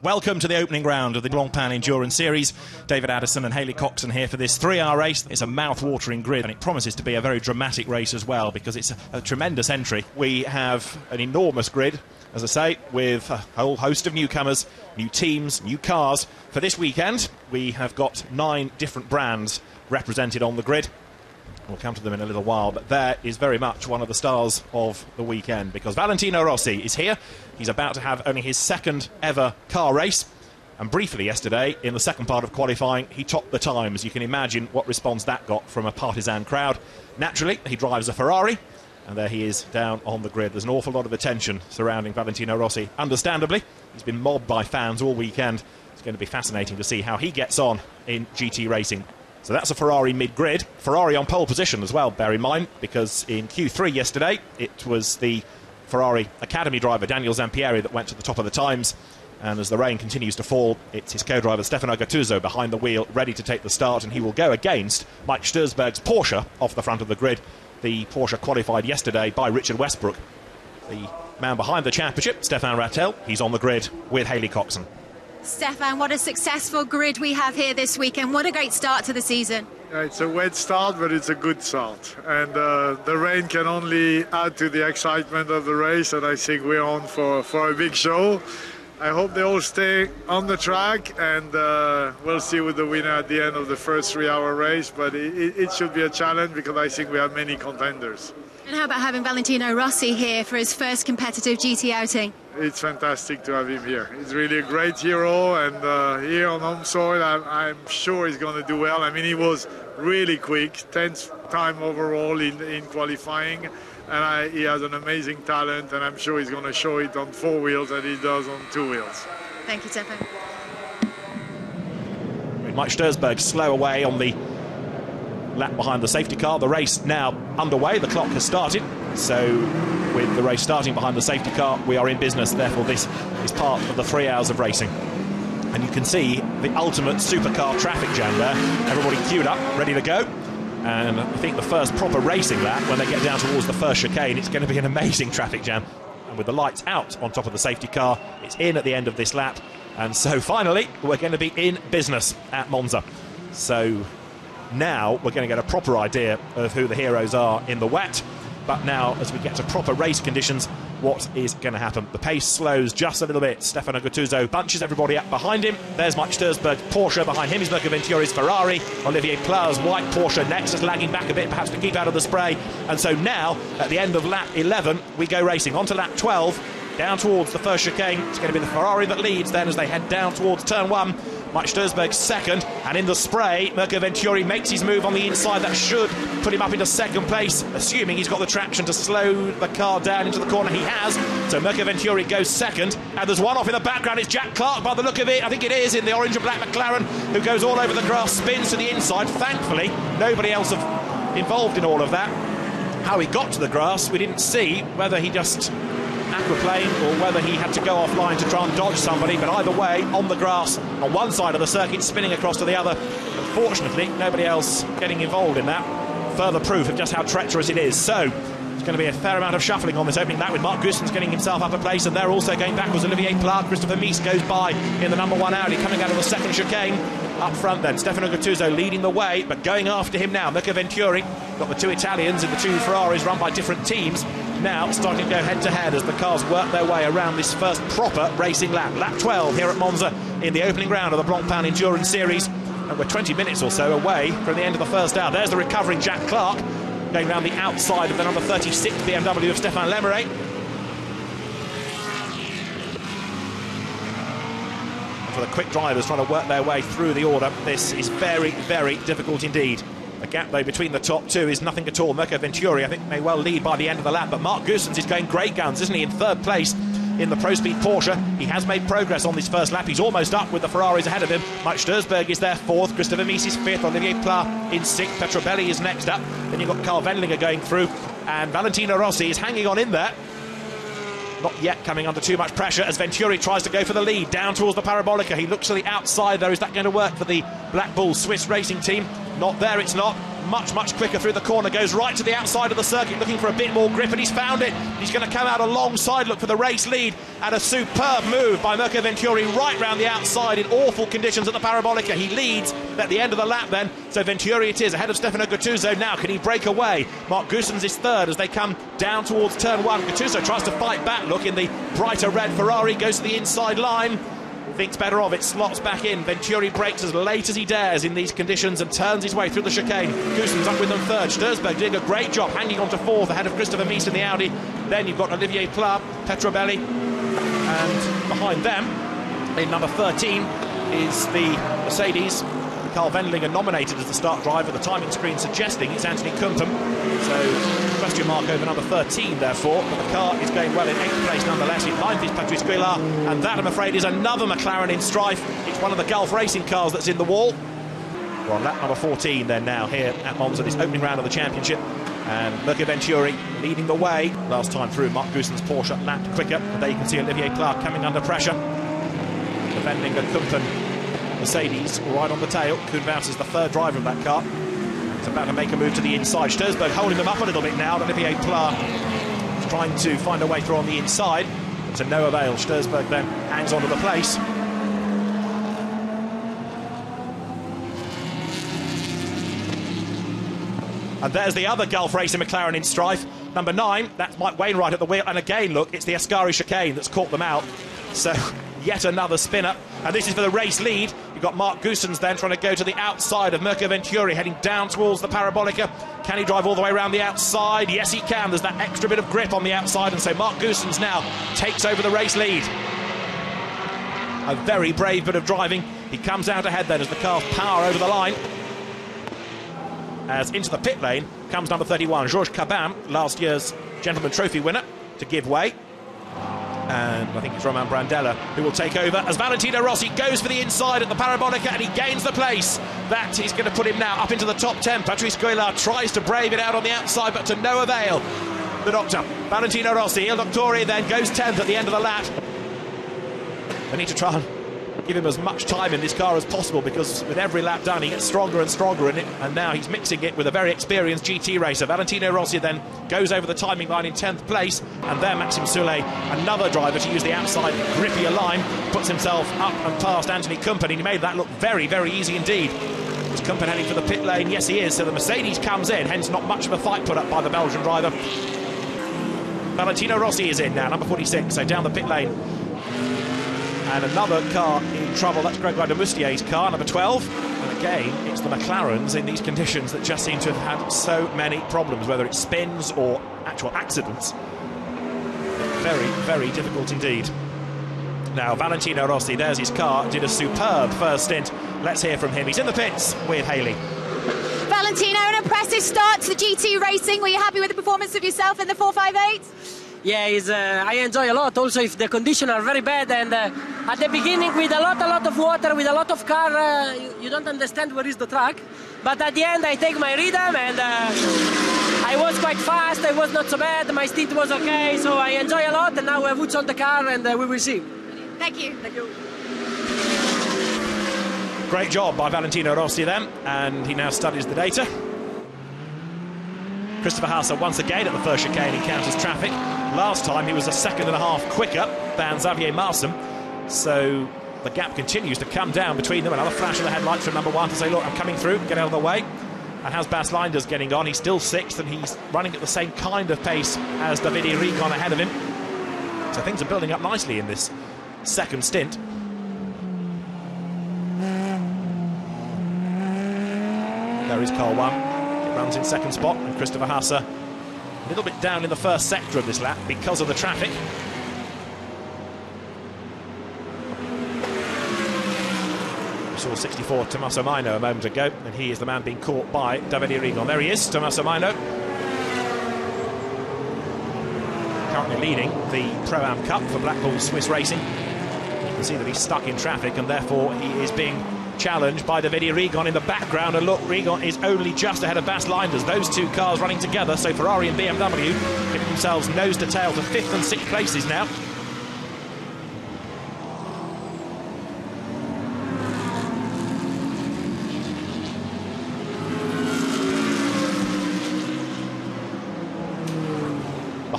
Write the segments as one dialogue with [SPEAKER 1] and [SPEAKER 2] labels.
[SPEAKER 1] Welcome to the opening round of the Blancpain Endurance Series. David Addison and Hayley Coxon here for this 3-hour race. It's a mouth-watering grid, and it promises to be a very dramatic race as well, because it's a tremendous entry. We have an enormous grid, as I say, with a whole host of newcomers, new teams, new cars. For this weekend, we have got 9 different brands represented on the grid. We'll come to them in a little while, but there is very much one of the stars of the weekend, because Valentino Rossi is here. He's about to have only his second ever car race, and briefly yesterday, in the second part of qualifying, he topped the times. You can imagine what response that got from a partisan crowd. Naturally, he drives a Ferrari, and there he is down on the grid. There's an awful lot of attention surrounding Valentino Rossi, understandably. He's been mobbed by fans all weekend. It's going to be fascinating to see how he gets on in GT racing. So that's a Ferrari mid-grid. Ferrari on pole position as well, bear in mind, because in Q3 yesterday, it was the Ferrari Academy driver, Daniel Zampieri, that went to the top of the times. And as the rain continues to fall, it's his co-driver, Stefano Gattuso, behind the wheel, ready to take the start. And he will go against Mike Stursberg's Porsche off the front of the grid. The Porsche qualified yesterday by Richard Westbrook. The man behind the championship, Stefan Rattel, he's on the grid with Hayley Coxon.
[SPEAKER 2] Stefan, what a successful grid we have here this week, and what a great start to the season.
[SPEAKER 3] It's a wet start, but it's a good start. And the rain can only add to the excitement of the race, and I think we're on for a big show. I hope they all stay on the track, and we'll see with the winner at the end of the first 3-hour race. But it should be a challenge, because I think we have many contenders.
[SPEAKER 2] And how about having Valentino Rossi here for his first competitive GT outing?
[SPEAKER 3] It's fantastic to have him here. He's really a great hero, and here on home soil, I'm sure he's going to do well. I mean, he was really quick, 10th time overall in qualifying, and he has an amazing talent, and I'm sure he's going to show it on 4 wheels that he does on 2 wheels.
[SPEAKER 2] Thank you, Stefan.
[SPEAKER 1] Mike Stursberg slow away on the lap behind the safety car. The race now underway. The clock has started. So with the race starting behind the safety car, we are in business. Therefore, this is part of the 3 hours of racing. And you can see the ultimate supercar traffic jam there. Everybody queued up, ready to go. And I think the first proper racing lap, when they get down towards the first chicane, it's going to be an amazing traffic jam. And with the lights out on top of the safety car, it's in at the end of this lap. And so finally, we're going to be in business at Monza. So now we're going to get a proper idea of who the heroes are in the wet. But now, as we get to proper race conditions, what is going to happen? The pace slows just a little bit. Stefano Gattuso bunches everybody up behind him. There's Mike Stursberg's Porsche. Behind him is Mirko Venturi's Ferrari. Olivier Plas's white Porsche next, just lagging back a bit, perhaps to keep out of the spray. And so now, at the end of lap 11, we go racing. On to lap 12, down towards the first chicane. It's going to be the Ferrari that leads then as they head down towards turn 1. Mike Stursberg second, and in the spray, Mirko Venturi makes his move on the inside. That should put him up into second place, assuming he's got the traction to slow the car down into the corner. He has, so Mirko Venturi goes second, and there's one off in the background. It's Jack Clark, by the look of it. I think it is, in the orange and black McLaren, who goes all over the grass, spins to the inside. Thankfully, nobody else involved in all of that. How he got to the grass, we didn't see, whether he just aquaplane or whether he had to go offline to try and dodge somebody, but either way, on the grass on one side of the circuit, spinning across to the other. Unfortunately, nobody else getting involved in that. Further proof of just how treacherous it is. So there's going to be a fair amount of shuffling on this opening lap, with Mark Gustens getting himself up a place, and they're also going backwards. Olivier Plas, Christopher Mies goes by in the number 1 Audi, coming out of the second chicane. Up front then, Stefano Gattuso leading the way, but going after him now, Mirko Venturi. Got the 2 Italians and the 2 Ferraris run by different teams. Now starting to go head-to-head as the cars work their way around this first proper racing lap. Lap 12 here at Monza in the opening round of the Blancpain Endurance Series. And we're 20 minutes or so away from the end of the first hour. There's the recovering Jack Clark, going around the outside of the number 36 BMW of Stéphane Lemeray. For the quick drivers trying to work their way through the order, this is very, very difficult indeed. The gap, though, between the top 2 is nothing at all. Mirko Venturi, I think, may well lead by the end of the lap, but Mark Gustens is going great guns, isn't he, in third place in the Pro Speed Porsche. He has made progress on this first lap. He's almost up with the Ferraris ahead of him. Mike Stursberg is there 4th, Christopher Mies is 5th, Olivier Plas in 6th, Petrobelli is next up. Then you've got Carl Wendlinger going through, and Valentino Rossi is hanging on in there. Not yet coming under too much pressure as Venturi tries to go for the lead down towards the Parabolica. He looks to the outside there. Is that going to work for the Black Bull Swiss racing team? Not there, it's not. much quicker through the corner, goes right to the outside of the circuit looking for a bit more grip, and he's found it. He's going to come out alongside, look for the race lead, and a superb move by Mirko Venturi right round the outside in awful conditions at the Parabolica. He leads at the end of the lap then, so Venturi it is, ahead of Stefano Gattuso. Now can he break away? Mark Goossens is third as they come down towards turn one. Gattuso tries to fight back, look in the brighter red Ferrari, goes to the inside line, thinks better of it, slots back in. Venturi brakes as late as he dares in these conditions and turns his way through the chicane. Goossens up with them third. Sturzberg doing a great job hanging on to fourth ahead of Christopher Mies in the Audi. Then you've got Olivier Pla, Petrobelli, and behind them in number 13 is the Mercedes. Carl Wendlinger nominated as the start driver, the timing screen suggesting it's Anthony Kumpen. So question mark over number 13 therefore, but the car is going well in 8th place nonetheless. In 9th is Patrice Guillard, and that I'm afraid is another McLaren in strife. It's one of the Gulf Racing cars that's in the wall. We're on lap number 14 then now here at Monza, this opening round of the championship, and Mirko Venturi leading the way. Last time through, Mark Goossens' Porsche lapped quicker, and there you can see Olivier Pla coming under pressure. The Wendlinger Kumpen Mercedes right on the tail. Koen Wout is the third driver of that car. It's about to make a move to the inside. Sturzberg holding them up a little bit now. Olivier Pla is trying to find a way through on the inside. But to no avail. Sturzberg then hangs on to the place. And there's the other Gulf Racing McLaren in strife. Number 9, that's Mike Wainwright at the wheel. And again, look, it's the Ascari chicane that's caught them out. So yet another spinner. And this is for the race lead. You've got Mark Goossens then trying to go to the outside of Mirko Venturi, heading down towards the Parabolica. Can he drive all the way around the outside? Yes, he can. There's that extra bit of grip on the outside, and so Mark Goossens now takes over the race lead. A very brave bit of driving. He comes out ahead then as the cars power over the line. As into the pit lane comes number 31, Georges Cabin, last year's Gentleman Trophy winner, to give way. And I think it's Romain Brandella who will take over as Valentino Rossi goes for the inside at the Parabolica, and he gains the place. That is going to put him now up into the top 10. Patrice Guillard tries to brave it out on the outside, but to no avail. The doctor, Valentino Rossi, Il Dottore, then goes 10th at the end of the lap. They need to try and give him as much time in this car as possible, because with every lap done he gets stronger and stronger in it, and now he's mixing it with a very experienced GT racer. Valentino Rossi then goes over the timing line in 10th place, and there Maxime Soulet, another driver to use the outside grippier line, puts himself up and past Anthony Kumpen, and he made that look very easy indeed. Is Kumpen heading for the pit lane? Yes, he is. So the Mercedes comes in, hence not much of a fight put up by the Belgian driver. Valentino Rossi is in now, number 46, so down the pit lane. And another car in trouble, that's Gregoire de Moustier's car, number 12. And again, it's the McLarens in these conditions that just seem to have had so many problems, whether it's spins or actual accidents. Very difficult indeed. Now, Valentino Rossi, there's his car, did a superb first stint. Let's hear from him. He's in the pits with Haley.
[SPEAKER 2] Valentino, an impressive start to the GT racing. Were you happy with the performance of yourself in the 458?
[SPEAKER 4] Yeah, I enjoy a lot. Also, if the conditions are very bad, and at the beginning with a lot of water, with a lot of car, you don't understand where is the track. But at the end, I take my rhythm, and I was quite fast. I was not so bad. My stint was okay, so I enjoy a lot. And now we have Woods on the car, and we will see.
[SPEAKER 2] Thank you.
[SPEAKER 4] Thank you.
[SPEAKER 1] Great job by Valentino Rossi then, and he now studies the data. Christopher Haase once again at the first chicane encounters traffic. Last time he was a second and a half quicker than Xavier Marsan, so the gap continues to come down between them. Another flash of the headlights from number 1 to say, look, I'm coming through, get out of the way. And how's Bas Linders getting on? He's still 6th, and he's running at the same kind of pace as Davide Rigon ahead of him. So things are building up nicely in this second stint. There is car 1. Runs in second spot, and Christopher Haase a little bit down in the first sector of this lap because of the traffic. We saw 64 Tommaso Maino a moment ago, and he is the man being caught by Davide Rigon. There he is, Tommaso Maino, currently leading the Pro-Am Cup for Blackpool Swiss Racing. You can see that he's stuck in traffic, and therefore he is being challenged by Davide Rigon in the background, and look, Rigon is only just ahead of Bas Linders. Those two cars running together, so Ferrari and BMW giving themselves nose to tail to 5th and 6th places now.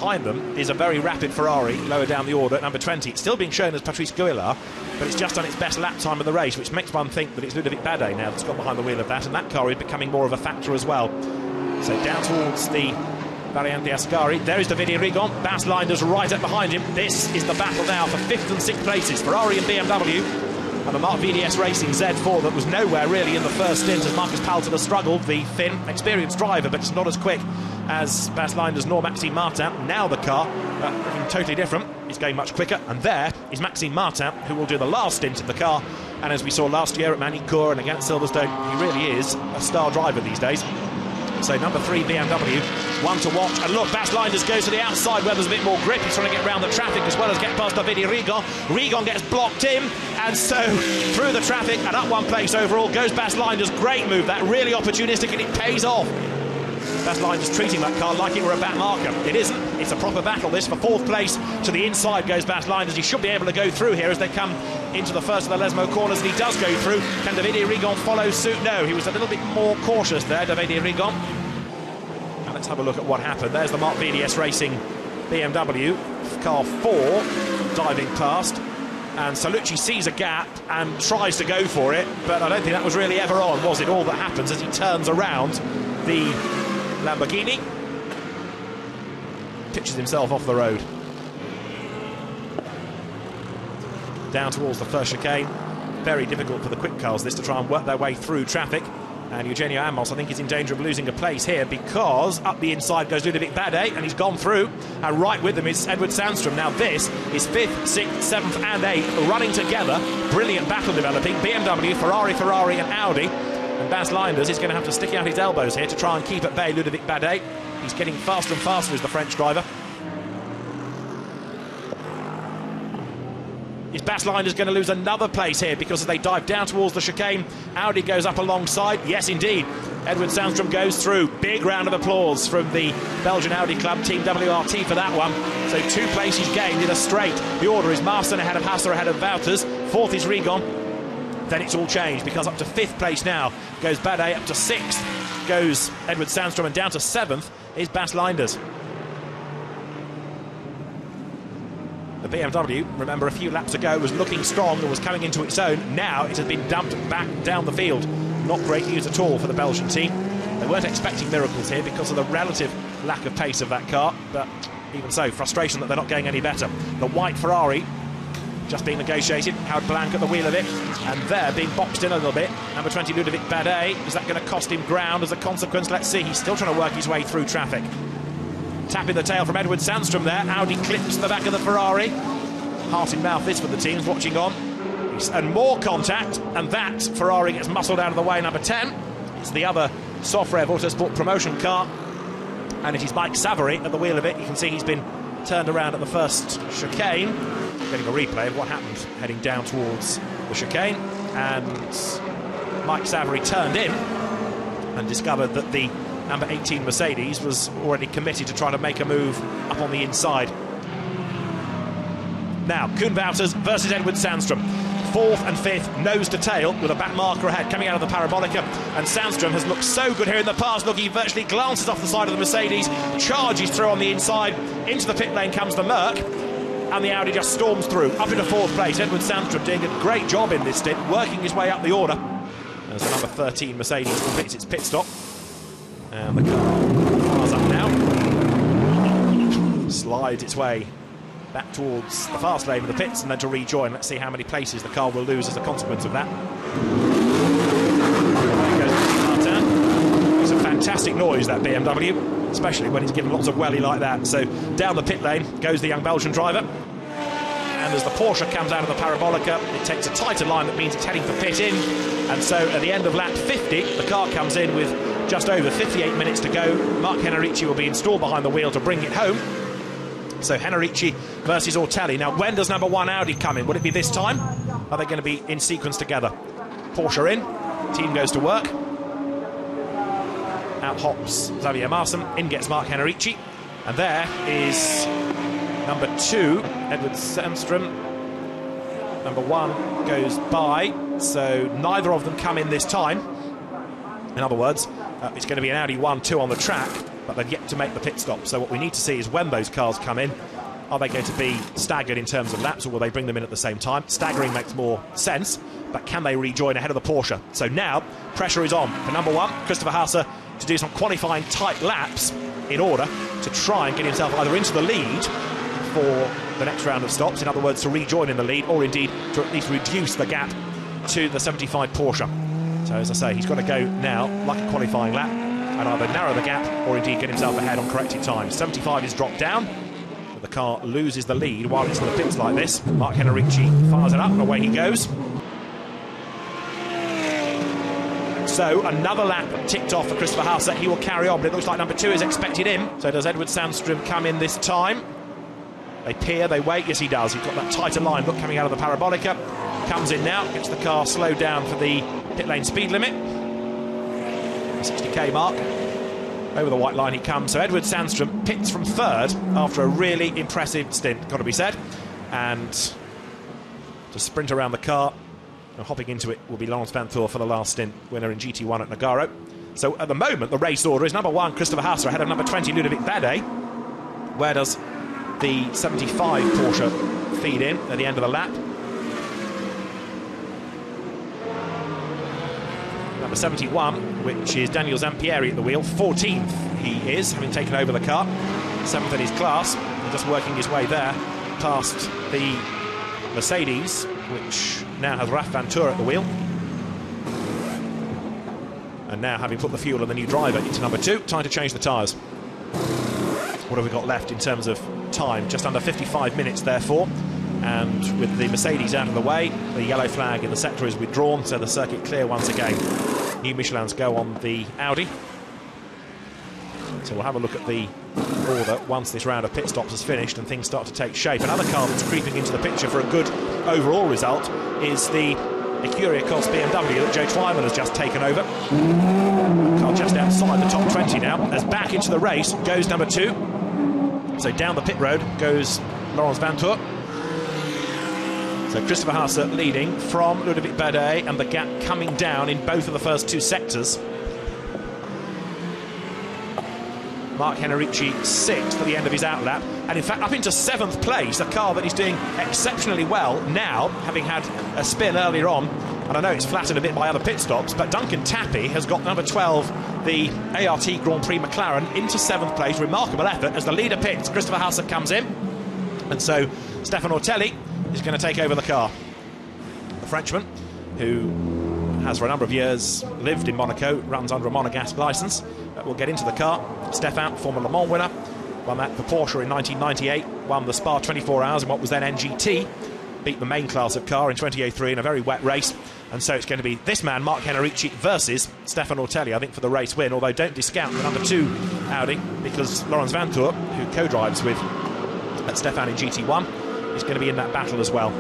[SPEAKER 1] behind them is a very rapid Ferrari, lower down the order, number 20. It's still being shown as Patrice Gouillard, but it's just done its best lap time of the race, which makes one think that it's Ludovic Badet now that's got behind the wheel of that, and that car is becoming more of a factor as well. So down towards the Variante Ascari, there is Davide Rigon, Bas Linders right up behind him. This is the battle now for 5th and 6th places, Ferrari and BMW. And the Mark VDS Racing Z4 that was nowhere really in the first stint as Marcus Palton has struggled, the Finn, experienced driver, but it's not as quick as Bas Linders nor Maxime Martin. Now the car, looking totally different, is going much quicker, and there is Maxime Martin, who will do the last stint of the car, and as we saw last year at Manicourt and again at Silverstone, he really is a star driver these days. So number 3 BMW, one to watch, and look, Bas Linders goes to the outside where there's a bit more grip. He's trying to get around the traffic as well as get past Davide Rigon. Rigon gets blocked in, and so through the traffic and up one place overall goes Bas Linders. Great move, that really opportunistic, and it pays off. Bas Linders treating that car like it were a back marker. It isn't, it's a proper battle this. For 4th place to the inside goes Bas Linders. He should be able to go through here as they come into the first of the Lesmo corners, and he does go through. Can Davide Rigon follow suit? No, he was a little bit more cautious there, Davide Rigon. And let's have a look at what happened. There's the Mark VDS Racing BMW, car 4, diving past. And Salucci sees a gap and tries to go for it, but I don't think that was really ever on, was it? All that happens as he turns around the Lamborghini, pitches himself off the road. Down towards the first chicane. Very difficult for the quick cars this to try and work their way through traffic. And Eugenio Amos, I think, is in danger of losing a place here because up the inside goes Ludovic Badet, and he's gone through, and right with them is Edward Sandstrom. Now this is 5th, 6th, 7th and 8th running together. Brilliant battle developing. BMW, Ferrari and Audi. And Bas Linders is going to have to stick out his elbows here to try and keep at bay Ludovic Badet. He's getting faster and faster as the French driver. Is Bas Linders going to lose another place here because as they dive down towards the chicane, Audi goes up alongside? Yes, indeed. Edward Sandstrom goes through. Big round of applause from the Belgian Audi Club, Team WRT for that one. So 2 places gained in a straight. The order is Marston ahead of Hasser, ahead of Wouters. 4th is Rigon. Then it's all changed because up to 5th place now goes Badet, up to 6th goes Edward Sandstrom, and down to 7th is Bas Linders. The BMW, remember a few laps ago, was looking strong and was coming into its own. Now it has been dumped back down the field. Not great news at all for the Belgian team. They weren't expecting miracles here because of the relative lack of pace of that car, but even so, frustration that they're not going any better. The white Ferrari just being negotiated. Howard Blanc at the wheel of it, and there being boxed in a little bit. Number 20, Ludovic Badet. Is that going to cost him ground as a consequence? Let's see. He's still trying to work his way through traffic. Tapping the tail from Edward Sandstrom there. Audi clips the back of the Ferrari. Heart in mouth this for the teams watching on. And more contact, and that Ferrari gets muscled out of the way. Number 10, it's the other Sofrev Autosport promotion car, and it is Mike Savary at the wheel of it. You can see he's been turned around at the first chicane. Getting a replay of what happened heading down towards the chicane, and Mike Savary turned in and discovered that the number 18 Mercedes was already committed to try to make a move up on the inside. Now, Koen Wouters versus Edward Sandstrom. 4th and 5th, nose to tail, with a back marker ahead coming out of the Parabolica. And Sandstrom has looked so good here in the past. Look, he virtually glances off the side of the Mercedes, charges through on the inside. Into the pit lane comes the Merc, and the Audi just storms through. Up into 4th place, Edward Sandstrom doing a great job in this stint, working his way up the order. As the number 13 Mercedes completes its pit stop. And the car's up now. Slides its way back towards the fast lane of the pits and then to rejoin. Let's see how many places the car will lose as a consequence of that. There goes Martin. It's a fantastic noise, that BMW, especially when he's given lots of welly like that. So down the pit lane goes the young Belgian driver. And as the Porsche comes out of the Parabolica, it takes a tighter line that means it's heading for pit in. And so at the end of lap 50, the car comes in with just over 58 minutes to go. Mark Henrici will be installed behind the wheel to bring it home. So Henrici versus Ortelli. Now, when does number 1 Audi come in? Would it be this time? Are they going to be in sequence together? Porsche in, team goes to work. Out hops Xavier Marson, in gets Mark Henrici. And there is number 2, Edward Sandstrom. Number 1 goes by, so neither of them come in this time. In other words, it's going to be an Audi 1-2 on the track. but they've yet to make the pit stop. So what we need to see is when those cars come in, are they going to be staggered in terms of laps, or will they bring them in at the same time? Staggering makes more sense, but can they rejoin ahead of the Porsche? So now pressure is on for number 1, Christopher Hauser, to do some qualifying tight laps in order to try and get himself either into the lead for the next round of stops, in other words, to rejoin in the lead, or indeed to at least reduce the gap to the 75 Porsche. So as I say, he's got to go now like a qualifying lap and either narrow the gap or indeed get himself ahead on corrected time. 75 is dropped down, but the car loses the lead while it's in the pits like this. Mark Henrici fires it up and away he goes. So another lap ticked off for Christopher Hauser. He will carry on, but it looks like number 2 is expected in. So does Edward Sandstrom come in this time? They peer, they wait. Yes, he does. He's got that tighter line. Look, coming out of the Parabolica. Comes in now, gets the car slowed down for the pit lane speed limit. 60k mark. Over the white line he comes. So Edward Sandstrom pits from 3rd after a really impressive stint, got to be said. And to sprint around the car, and hopping into it will be Laurens Vanthoor for the last stint, winner in GT1 at Nogaro. So at the moment, the race order is number 1, Christopher Hauser, ahead of number 20, Ludovic Badet. Where does the 75 Porsche feed in at the end of the lap? Number 71, which is Daniel Zampieri at the wheel, 14th he is, having taken over the car, 7th in his class, and just working his way there past the Mercedes, which now has Raf Vanthoor at the wheel. And now, having put the fuel on the new driver into number 2, time to change the tyres. What have we got left in terms of time? Just under 55 minutes, therefore. And with the Mercedes out of the way, the yellow flag in the sector is withdrawn, so the circuit clear once again. New Michelins go on the Audi. So we'll have a look at the order once this round of pit stops is finished and things start to take shape. Another car that's creeping into the picture for a good overall result is the Ecuria Cos BMW that Joe Twyman has just taken over. Car just outside the top 20 now, as back into the race goes number 2. So down the pit road goes Laurens Vanthoor. So Christopher Hauser leading from Ludovic Badet, and the gap coming down in both of the first 2 sectors. Mark Henrici 6th at the end of his outlap, and in fact up into 7th place, a car that is doing exceptionally well now, having had a spin earlier on. And I know it's flattened a bit by other pit stops, but Duncan Tappy has got number 12, the ART Grand Prix McLaren, into 7th place. Remarkable effort as the leader pits. Christopher Hauser comes in, and so Stefano Ortelli is going to take over the car. The Frenchman, who has for a number of years lived in Monaco, runs under a monogasque licence, will get into the car. Stefan, former Le Mans winner, won that for Porsche in 1998, won the Spa 24 Hours in what was then NGT, beat the main class of car in 2003 in a very wet race, and so it's going to be this man, Mark Henrici, versus Stefan Ortelli, I think, for the race win, although don't discount the number 2 Audi, because Laurens Vanthoor, who co-drives with Stefan in GT1, is going to be in that battle as well.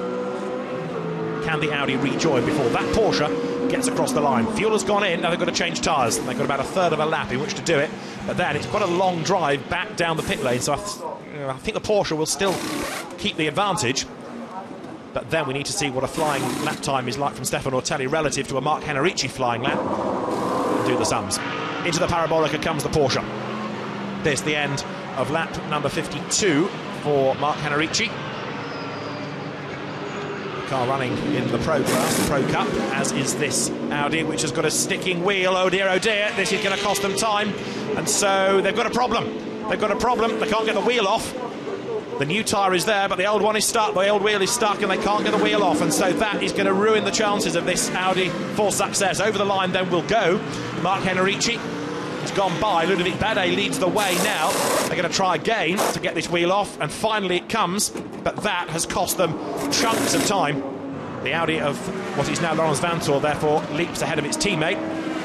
[SPEAKER 1] Can the Audi rejoin before that Porsche gets across the line? Fuel has gone in, now they've got to change tyres. They've got about a third of a lap in which to do it, but then it's quite a long drive back down the pit lane, so I think the Porsche will still keep the advantage, but then we need to see what a flying lap time is like from Stefan Ortelli relative to a Mark Henrici flying lap, and do the sums. Into the Parabolica comes the Porsche. This the end of lap number 52 for Mark Henrici. Car running in the Pro class, the Pro Cup, as is this Audi, which has got a sticking wheel. Oh dear, this is going to cost them time, and so they've got a problem. They can't get the wheel off. The new tyre is there, but the old one is stuck. The old wheel is stuck, and they can't get the wheel off, and so that is going to ruin the chances of this Audi for success. Over the line then will go Mark Henrici. It's gone by. Ludovic Badet leads the way now. They're going to try again to get this wheel off, and finally it comes, but that has cost them chunks of time. The Audi of what is now Laurens Vanthoor, therefore, leaps ahead of its teammate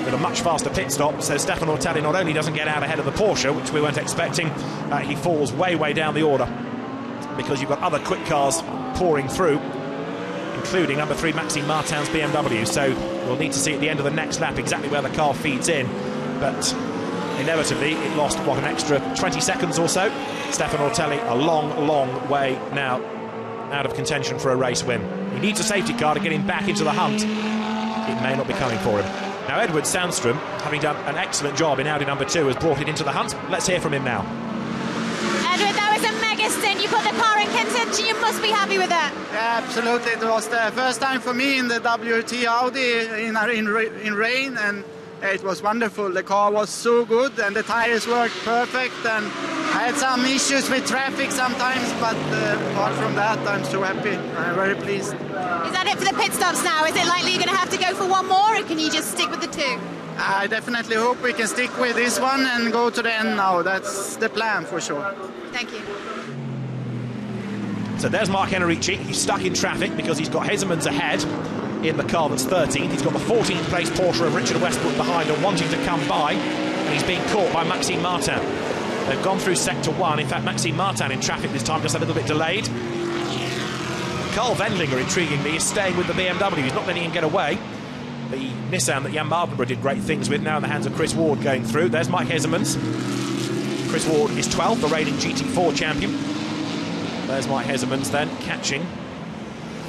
[SPEAKER 1] with a much faster pit stop. So Stefan Ortelli not only doesn't get out ahead of the Porsche, which we weren't expecting, he falls way down the order, because you've got other quick cars pouring through, including number 3 Maxime Martin's BMW. So we'll need to see at the end of the next lap exactly where the car feeds in, but inevitably it lost, what, an extra 20 seconds or so. Stefan Ortelli a long way now out of contention for a race win. He needs a safety car to get him back into the hunt. It may not be coming for him. Now Edward Sandstrom, having done an excellent job in Audi number 2, has brought it into the hunt. Let's hear from him now.
[SPEAKER 2] Edward, that was a mega stint. You put the car in contention. You must be happy with that.
[SPEAKER 5] Yeah, absolutely. It was the first time for me in the WRT Audi in rain, and it was wonderful. The car was so good, and the tires worked perfect. And I had some issues with traffic sometimes, but apart from that, I'm so happy. I'm very pleased.
[SPEAKER 2] Is that it for the pit stops now? Is it likely you're going to have to go for one more, or can you just stick with the 2?
[SPEAKER 5] I definitely hope we can stick with this one and go to the end now. That's the plan for sure.
[SPEAKER 2] Thank you.
[SPEAKER 1] So there's Marc Henrici. He's stuck in traffic because he's got Hesemans ahead in the car that's 13th. He's got the 14th place Porsche of Richard Westbrook behind and wanting to come by, and he's being caught by Maxime Martin. They've gone through sector 1. In fact, Maxime Martin in traffic this time, just a little bit delayed. Carl Wendlinger, intriguingly, is staying with the BMW. He's not letting him get away. The Nissan that Jan Mardenborough did great things with, now in the hands of Chris Ward going through. There's Mike Hesemans. Chris Ward is 12th, the reigning GT4 champion. There's Mike Hesemans then, catching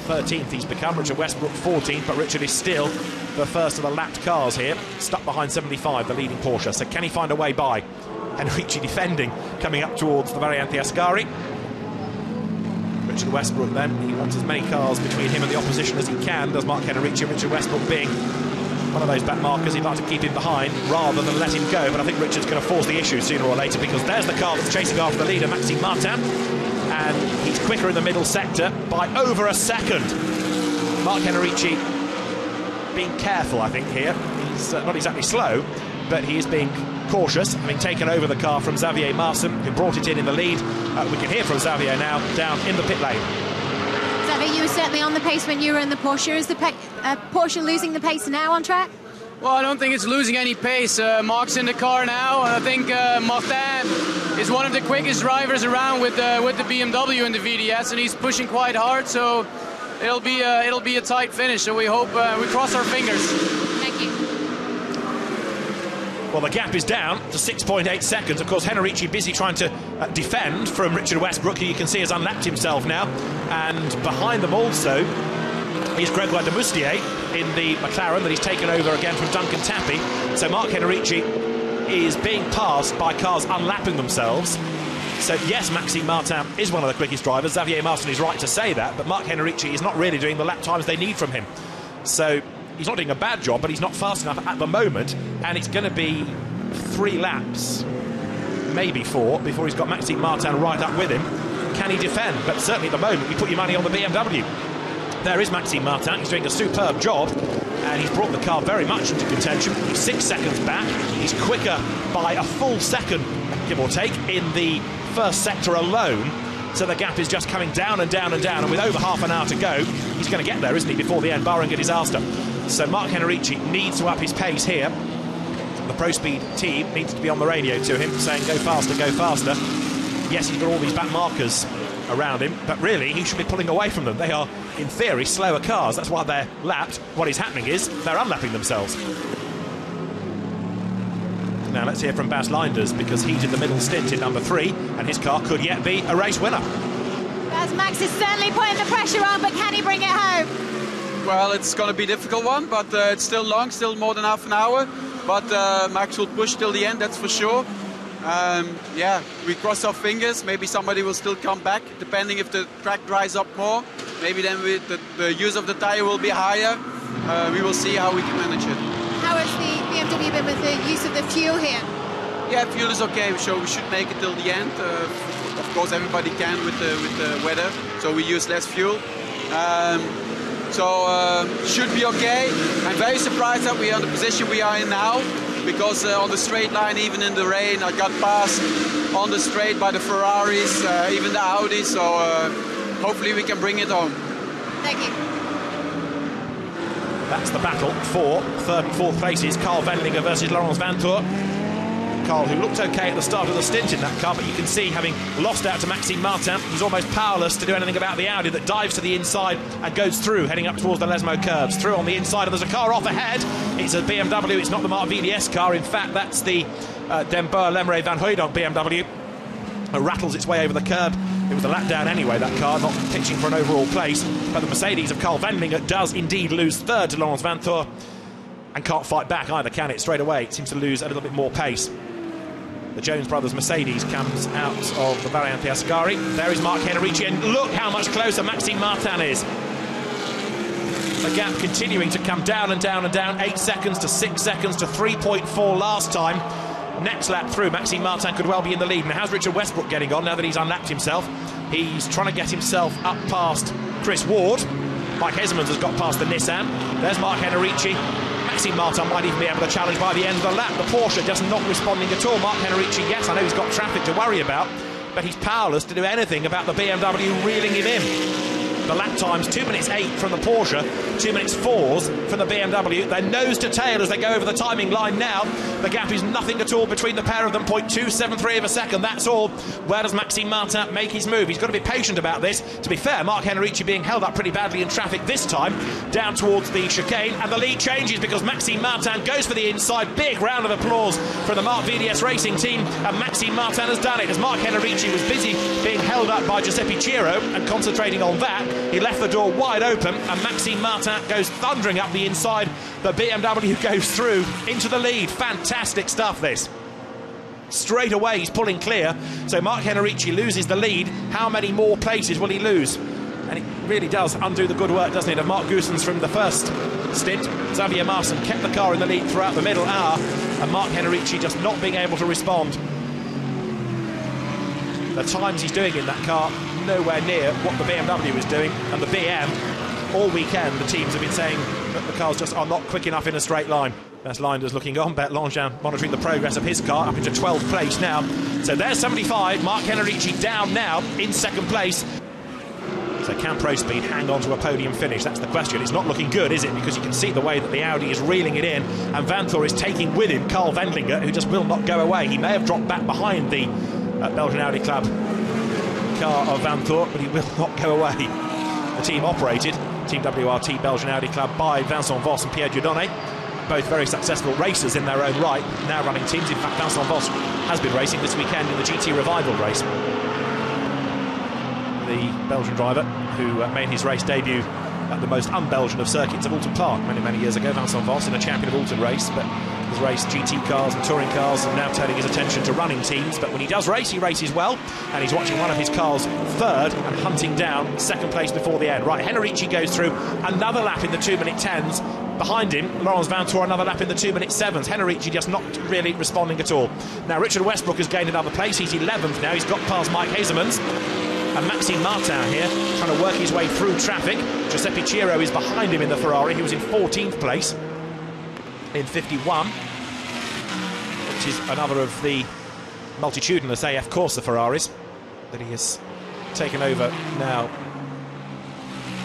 [SPEAKER 1] 13th he's become. Richard Westbrook 14th, but Richard is still the first of the lapped cars here, stuck behind 75, the leading Porsche. So can he find a way by? Henrici defending, coming up towards the Variante Ascari. Richard Westbrook then, he wants as many cars between him and the opposition as he can, does Marc Henrici. Richard Westbrook being one of those back markers, he'd like to keep him behind rather than let him go, but I think Richard's going to force the issue sooner or later, because there's the car that's chasing after the leader, Maxime Martin, and he's quicker in the middle sector by over a second. Marc Henrici being careful, I think, here. He's not exactly slow, but he is being cautious, having taken over the car from Xavier Marson, who brought it in the lead. We can hear from Xavier now, down in the pit lane.
[SPEAKER 2] Xavier, you were certainly on the pace when you were in the Porsche. Is the Porsche losing the pace now on track?
[SPEAKER 6] Well, I don't think it's losing any pace. Marc's in the car now, and I think Martin is one of the quickest drivers around with the BMW and the VDS, and he's pushing quite hard, so it'll be a tight finish. So we hope, we cross our fingers.
[SPEAKER 2] Thank you.
[SPEAKER 1] Well, the gap is down to 6.8 seconds. Of course, Henrici busy trying to defend from Richard Westbrook, who you can see has unlapped himself now. And behind them also is Gregoire de Moustier in the McLaren that he's taken over again from Duncan Tappy. So Marc Henrici is being passed by cars unlapping themselves. So yes, Maxime Martin is one of the quickest drivers. Xavier Martin is right to say that, but Marc Henrici is not really doing the lap times they need from him. So he's not doing a bad job, but he's not fast enough at the moment, and it's going to be 3 laps, maybe 4, before he's got Maxime Martin right up with him. Can he defend? But certainly at the moment, you put your money on the BMW. There is Maxime Martin. He's doing a superb job, and he's brought the car very much into contention. He's 6 seconds back. He's quicker by a full second, give or take, in the first sector alone. So the gap is just coming down and down and down, and with over half an hour to go, he's going to get there, isn't he, before the end, barring a disaster. So Marc Henrici needs to up his pace here. The Pro Speed team needs to be on the radio to him, saying go faster, go faster. Yes, he's got all these back markers around him, but really he should be pulling away from them. They are, in theory, slower cars. That's why they're lapped. What is happening is they're unlapping themselves. Now let's hear from Bas Leinders, because he did the middle stint in number 3, and his car could yet be a race winner.
[SPEAKER 2] As Max is certainly putting the pressure on, but can he bring it home?
[SPEAKER 7] Well, it's going to be a difficult one, but it's still long, still more than half an hour. But Max will push till the end, that's for sure. Yeah, we cross our fingers. Maybe somebody will still come back, depending if the track dries up more. Maybe then the use of the tire will be higher. We will see how we can manage it.
[SPEAKER 2] How has the BMW been with the use of the fuel here?
[SPEAKER 7] Yeah, fuel is okay, so we should make it till the end. Of course, everybody can with the weather, so we use less fuel. Should be okay. I'm very surprised that we are in the position we are in now, because on the straight line, even in the rain, I got passed on the straight by the Ferraris, even the Audis, so hopefully we can bring it home.
[SPEAKER 2] Thank you.
[SPEAKER 1] That's the battle for 3rd and 4th places. Carl Wendlinger versus Laurens Vanthoor. Carl, who looked okay at the start of the stint in that car, but you can see, having lost out to Maxime Martin, he's almost powerless to do anything about the Audi that dives to the inside and goes through, heading up towards the Lesmo curves. Through on the inside, and there's a car off ahead. It's a BMW, it's not the Mark VDS car. In fact, that's the Den Boer Lemre Van Hooydonk BMW. It rattles its way over the curb. It was a lap down anyway, that car, not pitching for an overall place. But the Mercedes of Carl Wendlinger does indeed lose 3rd to Laurens Vanthoor. and can't fight back either, can it? Straight away, it seems to lose a little bit more pace. The Jones brothers Mercedes comes out of the Variante Ascari. There is Marc Henrici, and look how much closer Maxime Martin is. The gap continuing to come down and down and down. 8 seconds to 6 seconds to 3.4 last time. Next lap through, Maxime Martin could well be in the lead. Now, how's Richard Westbrook getting on now that he's unlapped himself? He's trying to get himself up past Chris Ward. Mike Hesselmans has got past the Nissan. There's Marc Henrici. Maxime Martin might even be able to challenge by the end of the lap. The Porsche just not responding at all. Marc Henrici, yes, I know he's got traffic to worry about, but he's powerless to do anything about the BMW reeling him in. The lap times 2 minutes 8 from the Porsche, 2 minutes 4 from the BMW. They're nose to tail as they go over the timing line now. The gap is nothing at all between the pair of them, 0.273 of a second, that's all. Where does Maxime Martin make his move? He's got to be patient about this. To be fair, Marc Henrici being held up pretty badly in traffic this time, down towards the chicane, and the lead changes because Maxime Martin goes for the inside. Big round of applause from the Marc VDS Racing team, and Maxime Martin has done it. As Marc Henrici was busy being held up by Giuseppe Ciro and concentrating on that, he left the door wide open, and Maxime Martin goes thundering up the inside. The BMW goes through into the lead. Fantastic stuff, this. Straight away, he's pulling clear. So Marc Henrici loses the lead. How many more places will he lose? And it really does undo the good work, doesn't it, of Mark Goossens from the first stint. Xavier Marson kept the car in the lead throughout the middle hour, and Marc Henrici just not being able to respond. The times he's doing in that car, nowhere near what the BMW is doing, and the BM, all weekend the teams have been saying that the cars just are not quick enough in a straight line. Best Linders looking on, Bert Langevin monitoring the progress of his car, up into 12th place now. So there's 75, Marc Henrici down now in second place. So can Pro Speed hang on to a podium finish? That's the question. It's not looking good, is it? Because you can see the way that the Audi is reeling it in, and Vanthoor is taking with him Carl Wendlinger, who just will not go away. He may have dropped back behind the Belgian Audi Club car of Vanthoor, but he will not go away. The team operated, Team WRT Belgian Audi Club, by Vincent Voss and Pierre Dieudonné, both very successful racers in their own right, now running teams. In fact, Vincent Voss has been racing this weekend in the GT Revival race. The Belgian driver who made his race debut at the most un-Belgian of circuits of Alton Park many years ago, Vincent Voss, in a Champion of Alton race, but has raced GT cars and touring cars and now turning his attention to running teams. But when he does race, he races well, and he's watching one of his cars third and hunting down second place before the end. Right, Henrici goes through another lap in the 2-minute 10s. Behind him, Laurens Vanthoor another lap in the 2-minute 7s. Henrici just not really responding at all. Now, Richard Westbrook has gained another place. He's 11th now. He's got past Mike Hesselmans. And Maxime Martin here, trying to work his way through traffic. Giuseppe Ciro is behind him in the Ferrari. He was in 14th place in 51, which is another of the multitudinous AF Corsa Ferraris that he has taken over now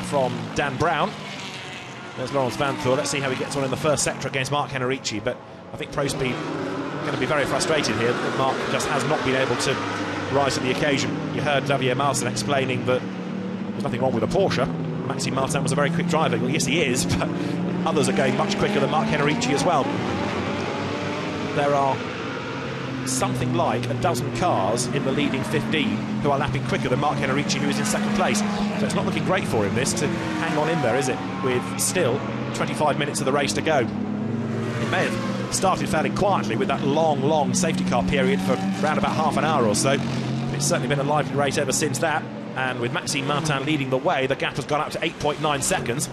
[SPEAKER 1] from Dan Brown. There's Laurens Vanthoor. Let's see how he gets on in the first sector against Marc Henrici, but I think Pro Speed are going to be very frustrated here that Marc just has not been able to rise to the occasion. You heard Xavier Marson explaining that there's nothing wrong with a Porsche. Maxime Martin was a very quick driver. Well, yes, he is, but others are going much quicker than Marc Henrici as well. There are something like a dozen cars in the leading 15 who are lapping quicker than Marc Henrici, who is in second place. So it's not looking great for him, this, to hang on in there, is it? With still 25 minutes of the race to go. It may have started fairly quietly with that long safety car period for around about half an hour or so. But it's certainly been a lively race ever since that. And with Maxime Martin leading the way, the gap has gone up to 8.9 seconds.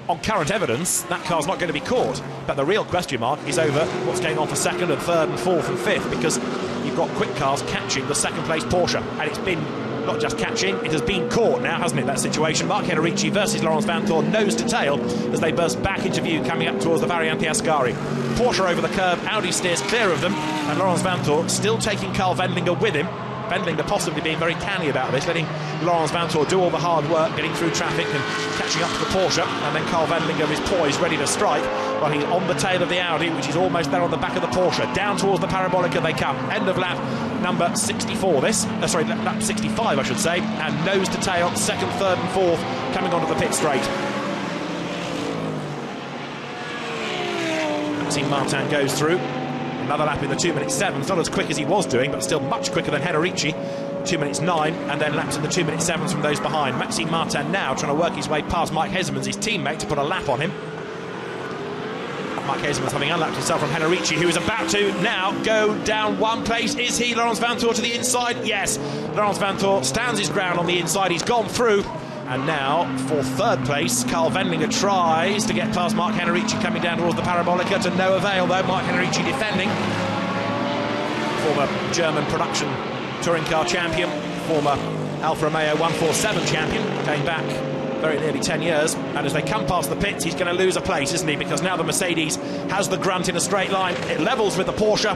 [SPEAKER 1] On current evidence, that car's not going to be caught. But the real question mark is over what's going on for second and third and fourth and fifth, because you've got quick cars catching the second place Porsche. And it's been not just catching, it has been caught now, hasn't it, that situation? Marc Henrici versus Laurens Vanthoor, nose to tail, as they burst back into view coming up towards the Variante Ascari. Porsche over the curb, Audi steers clear of them, and Laurens Vanthoor still taking Carl Wendlinger with him. Wendlinger possibly being very canny about this, letting Laurens Vanthoor do all the hard work, getting through traffic and catching up to the Porsche, and then Carl Wendlinger is poised, ready to strike, while he's on the tail of the Audi, which is almost there on the back of the Porsche. Down towards the Parabolica they come. End of lap number 64 this. Sorry, lap 65 I should say, and nose to tail, second, third and fourth coming onto the pit straight. Maxime Martin goes through. Another lap in the 2-minute 7s, not as quick as he was doing, but still much quicker than Henrici. 2 minutes 9, and then laps in the 2-minute 7s from those behind. Maxime Martin now trying to work his way past Mike Hesselmans, his teammate, to put a lap on him. Mark Hazelman's having unlapped himself from Henrici, who is about to now go down one place. Is he? Laurens Vanthoor to the inside? Yes. Laurens Vanthoor stands his ground on the inside. He's gone through. And now, for third place, Carl Wendlinger tries to get past Mark Henrici, coming down towards the Parabolica, to no avail, though. Mark Henrici defending. Former German production touring car champion, former Alfa Romeo 147 champion, going back very nearly 10 years. And as they come past the pits, he's going to lose a place, isn't he? Because now the Mercedes has the grunt in a straight line. It levels with the Porsche.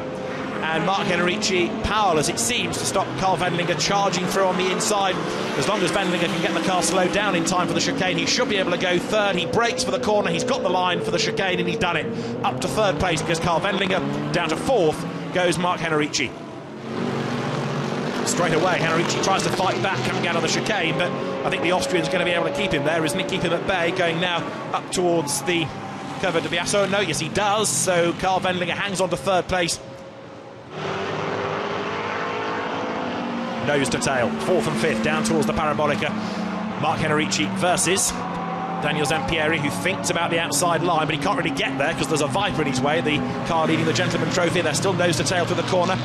[SPEAKER 1] And Mark Henrici, powerless it seems, to stop Carl Wendlinger charging through on the inside. As long as Wendlinger can get the car slowed down in time for the chicane, he should be able to go third. He brakes for the corner, he's got the line for the chicane, and he's done it. Up to third place goes Carl Wendlinger, down to fourth goes Mark Henrici. Straight away, Henrici tries to fight back coming out of the chicane, but I think the Austrian's going to be able to keep him there, isn't he? Keep him at bay, going now up towards the Curva de Biaso. No, yes, he does. So Carl Wendlinger hangs on to third place. Nose to tail, fourth and fifth, down towards the Parabolica. Mark Henrici versus Daniel Zampieri, who thinks about the outside line, but he can't really get there because there's a Viper in his way, the car leading the Gentleman Trophy. They're still nose to tail to the corner.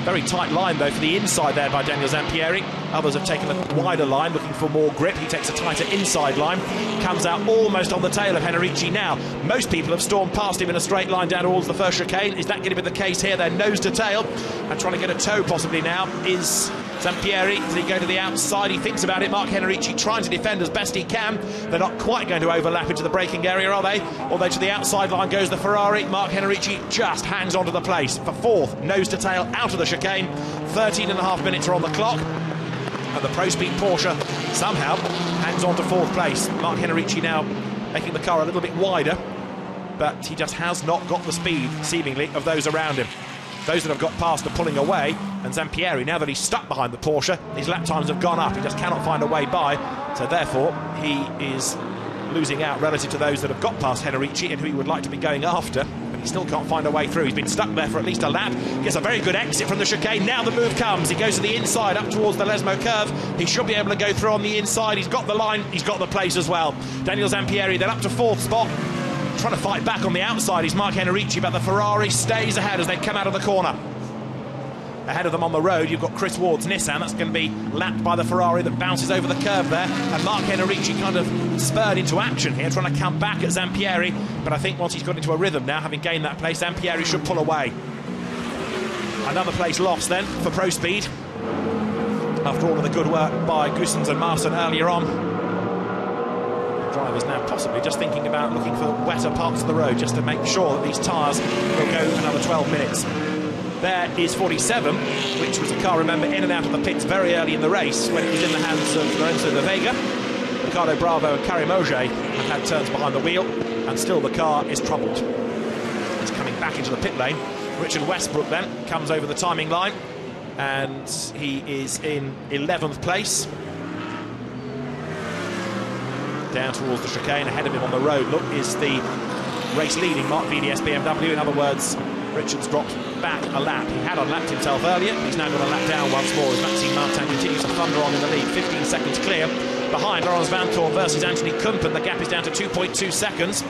[SPEAKER 1] Very tight line, though, for the inside there by Daniel Zampieri. Others have taken a wider line, looking for more grip. He takes a tighter inside line. Comes out almost on the tail of Henrici now. Most people have stormed past him in a straight line down towards the first chicane. Is that going to be the case here? They're nose to tail. And trying to get a toe possibly now is Zampieri. Does he go to the outside? He thinks about it. Mark Henrici trying to defend as best he can. They're not quite going to overlap into the braking area, are they? Although to the outside line goes the Ferrari. Mark Henrici just hangs onto the place for fourth, nose to tail out of the chicane. 13.5 minutes are on the clock. And the Pro Speed Porsche somehow hangs on to fourth place. Mark Henrici now making the car a little bit wider, but he just has not got the speed, seemingly, of those around him. Those that have got past are pulling away, and Zampieri, now that he's stuck behind the Porsche, his lap times have gone up. He just cannot find a way by, so therefore he is losing out relative to those that have got past Henrici and who he would like to be going after, but he still can't find a way through. He's been stuck there for at least a lap. Gets a very good exit from the chicane. Now the move comes. He goes to the inside up towards the Lesmo curve. He should be able to go through on the inside. He's got the line. He's got the place as well. Daniel Zampieri then up to fourth spot. Trying to fight back on the outside is Mark Henrici, but the Ferrari stays ahead as they come out of the corner. Ahead of them on the road, you've got Chris Ward's Nissan. That's going to be lapped by the Ferrari that bounces over the curve there. And Mark Henrici kind of spurred into action here, trying to come back at Zampieri. But I think once he's got into a rhythm now, having gained that place, Zampieri should pull away. Another place lost then for Pro Speed. After all of the good work by Goossens and Marson earlier on. The drivers now possibly just thinking about looking for wetter parts of the road just to make sure that these tyres will go another 12 minutes. There is 47, which was a car, remember, in and out of the pits very early in the race when it was in the hands of Lorenzo de Vega. Ricardo Bravo and Karim Auger have had turns behind the wheel, and still the car is troubled. It's coming back into the pit lane. Richard Westbrook then comes over the timing line, and he is in 11th place. Down towards the chicane, ahead of him on the road, look, is the race-leading Mark VDS BMW. In other words, Richards dropped back a lap. He had unlapped himself earlier. He's now got a lap down once more as Maxime Martin continues to thunder on in the lead. 15 seconds clear. Behind, Laurens Vanthoor versus Anthony Kumpen. The gap is down to 2.2 seconds.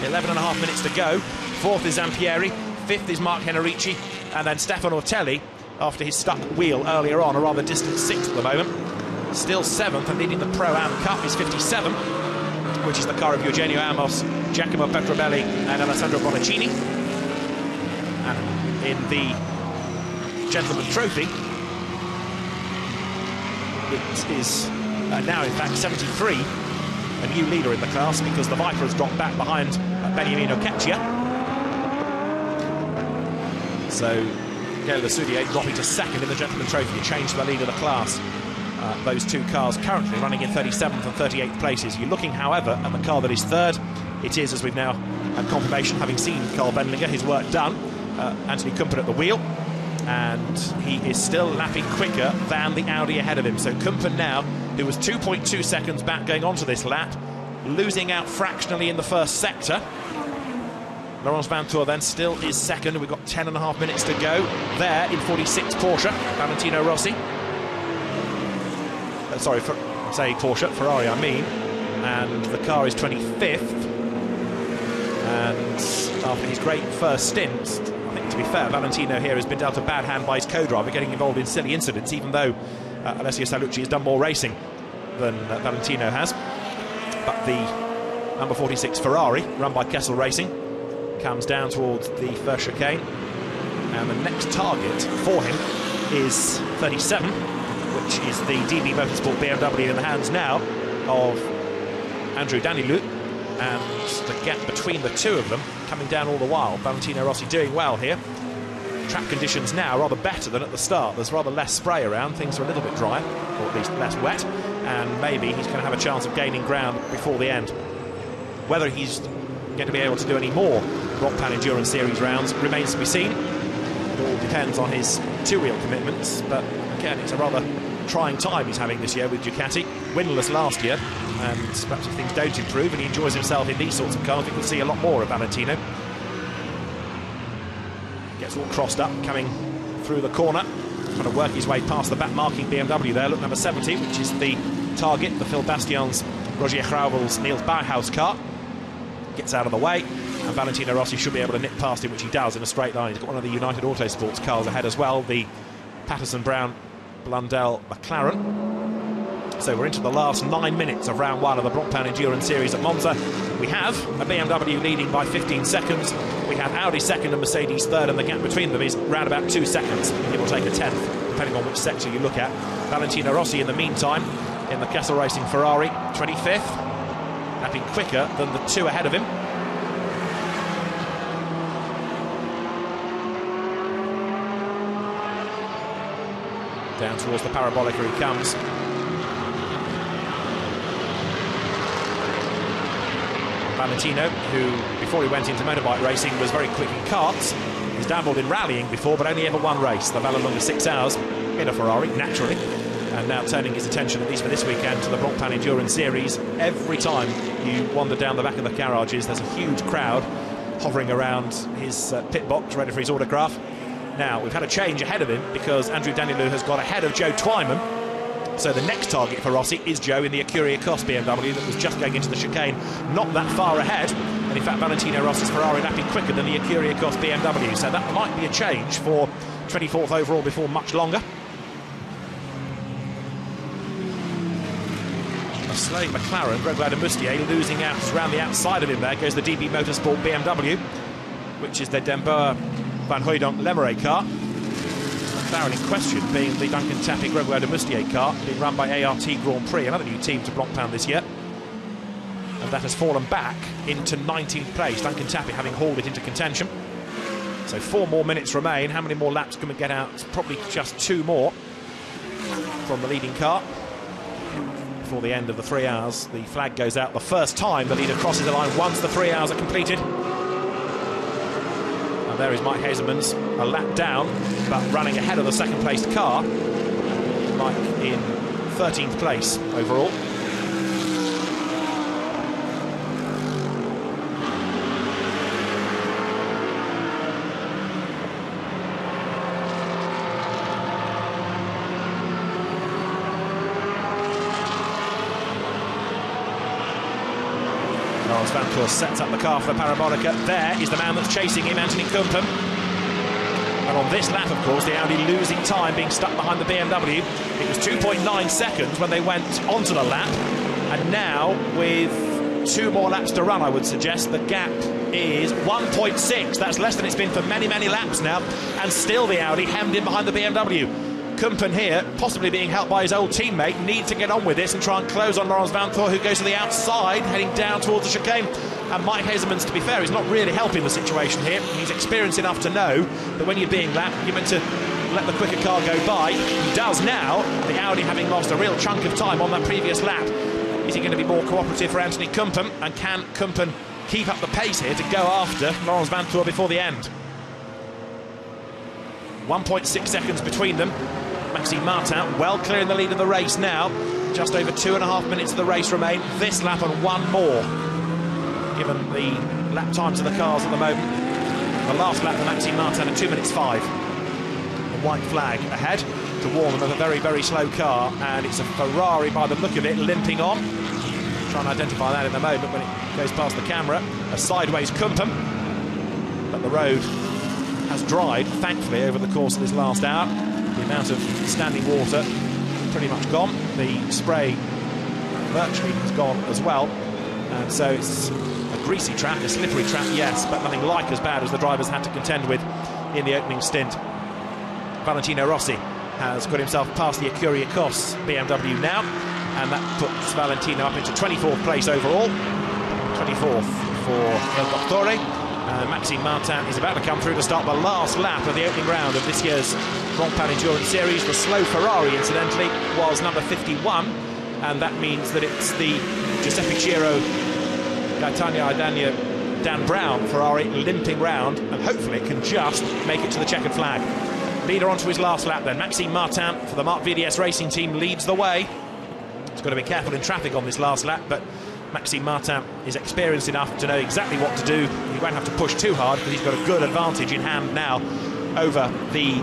[SPEAKER 1] 11.5 minutes to go. Fourth is Zampieri. Fifth is Mark Henrici. And then Stefano Ortelli, after his stuck wheel earlier on, a rather distant sixth at the moment. Still seventh, and leading the Pro-Am Cup is 57, which is the car of Eugenio Amos, Giacomo Petrobelli and Alessandro Bonaccini. And in the Gentleman Trophy, it is now in fact 73, a new leader in the class, because the Viper has dropped back behind Beniamino Caccia. So Gael Lesoudier dropping to second in the Gentleman Trophy, a change to the lead of the class. Those two cars currently running in 37th and 38th places. You're looking, however, at the car that is third. It is, as we've now had confirmation, having seen Carl Wendlinger, his work done, Anthony Kumpen at the wheel, and he is still lapping quicker than the Audi ahead of him. So Kumpen now, who was 2.2 seconds back going onto this lap, losing out fractionally in the first sector. Laurens Vanthoor then still is second. We've got 10.5 minutes to go. There in 46 Porsche, Valentino Rossi. Porsche, Ferrari I mean. And the car is 25th. And after his great first stint, I think, to be fair, Valentino here has been dealt a bad hand by his co-driver, getting involved in silly incidents, even though Alessio Sallucci has done more racing than Valentino has. But the number 46 Ferrari, run by Kessel Racing, comes down towards the first chicane, and the next target for him is 37, which is the DB Motorsport BMW in the hands now of Andrew Danilou, and the gap between the two of them coming down all the while. Valentino Rossi doing well here. Track conditions now rather better than at the start. There's rather less spray around, things are a little bit drier, or at least less wet, and maybe he's going to have a chance of gaining ground before the end. Whether he's going to be able to do any more Blancpain Endurance Series rounds remains to be seen. It all depends on his two-wheel commitments, but again, it's a rather trying time he's having this year with Ducati. Winless last year, and perhaps if things don't improve and he enjoys himself in these sorts of cars, we could see a lot more of Valentino. Gets all crossed up, coming through the corner, trying to work his way past the back-marking BMW there. Look, number 70, which is the target, the Phil Bastian's, Roger Grauwels, Niels Bauhaus car. Gets out of the way, and Valentino Rossi should be able to nip past him, which he does in a straight line. He's got one of the United Autosports cars ahead as well, the Patterson Brown Blundell McLaren. So we're into the last 9 minutes of round one of the Blancpain Endurance Series at Monza. We have a BMW leading by 15 seconds. We have Audi second and Mercedes third, and the gap between them is round about 2 seconds. It will take a tenth, depending on which sector you look at. Valentino Rossi, in the meantime, in the Kessel Racing Ferrari, 25th, lapping quicker than the two ahead of him. Down towards the parabolica he comes. Valentino, who before he went into motorbike racing was very quick in karts. He's dabbled in rallying before, but only ever one race, the Vallelunga 6 Hours, in a Ferrari, naturally. And now turning his attention, at least for this weekend, to the Blancpain Endurance Series. Every time you wander down the back of the garages, there's a huge crowd hovering around his pit box, ready for his autograph. Now, we've had a change ahead of him because Andrew Danilou has got ahead of Joe Twyman. So the next target for Rossi is Joe in the Acuria Cost BMW that was just going into the chicane, not that far ahead. And in fact, Valentino Rossi's Ferrari lapping quicker than the Acuria Cost BMW. So that might be a change for 24th overall before much longer. A slowing McLaren, Gregoire de Moustier losing out around the outside of him. There goes the DB Motorsport BMW, which is the Denboer Van Hooydonk Lemeray car. McLaren in question being the Duncan Tappy Gregoire de Moustier car, being run by ART Grand Prix, another new team to Blancpain this year. And that has fallen back into 19th place, Duncan Tappy having hauled it into contention. So 4 more minutes remain. How many more laps can we get out? It's probably just 2 more from the leading car. Before the end of the 3 hours, the flag goes out the first time the leader crosses the line once the 3 hours are completed. And there is Mike Hazelman's, a lap down, but running ahead of the second placed car. Mike in 13th place overall. Vantor sets up the car for the parabolica. There is the man that's chasing him, Anthony Kumpen. And on this lap, of course, the Audi losing time, being stuck behind the BMW. It was 2.9 seconds when they went onto the lap. And now, with 2 more laps to run, I would suggest, the gap is 1.6. That's less than it's been for many, many laps now. And still the Audi hemmed in behind the BMW. Kumpen here, possibly being helped by his old teammate, needs to get on with this and try and close on Laurens Vantor, who goes to the outside, heading down towards the chicane. And Mike Hazelman's, to be fair, is not really helping the situation here. He's experienced enough to know that when you're being lapped, you're meant to let the quicker car go by. He does now, the Audi having lost a real chunk of time on that previous lap. Is he going to be more cooperative for Anthony Kumpen? And can Kumpen keep up the pace here to go after Laurens Vantor before the end? 1.6 seconds between them. Maxime Martin well clear in the lead of the race now. Just over 2.5 minutes of the race remain. This lap and 1 more, given the lap times of the cars at the moment. The last lap for Maxime Martin at 2 minutes 5. The white flag ahead to warn them of a very, very slow car, and it's a Ferrari by the look of it limping on. try and identify that in a moment when it goes past the camera. A sideways Kumpen, but the road has dried, thankfully, over the course of this last hour. The amount of standing water pretty much gone. The spray virtually is gone as well. And so it's a greasy track, a slippery track, yes, but nothing like as bad as the drivers had to contend with in the opening stint. Valentino Rossi has got himself past the Ecurie Ecos BMW now, and that puts Valentino up into 24th place overall. 24th for El Dottore. Maxime Martin is about to come through to start the last lap of the opening round of this year's Blancpain Endurance Series. The slow Ferrari, incidentally, was number 51, and that means that it's the Giuseppe Ciro, Gaetano Ardagna, Dan Brown Ferrari limping round, and hopefully it can just make it to the checkered flag. Leader onto his last lap then. Maxime Martin for the Marc VDS Racing Team leads the way. He's got to be careful in traffic on this last lap, but Maxime Martin is experienced enough to know exactly what to do. He won't have to push too hard because he's got a good advantage in hand now over the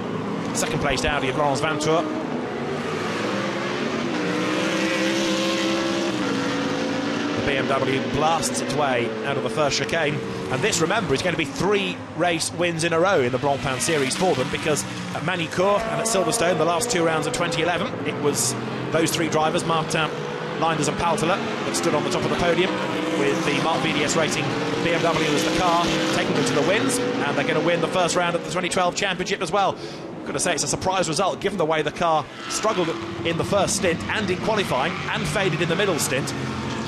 [SPEAKER 1] second placed Audi of Laurens Vanthoor. The BMW blasts its way out of the first chicane, and this, remember, is going to be 3 race wins in a row in the Blancpain Series for them, because at Magny-Cours and at Silverstone, the last 2 rounds of 2011, it was those 3 drivers, Martin, Leinders and Paltela, that stood on the top of the podium with the Marc VDS Racing BMW as the car, taking them to the wins, and they're going to win the first round of the 2012 championship as well. I've got to say, it's a surprise result given the way the car struggled in the first stint and in qualifying and faded in the middle stint.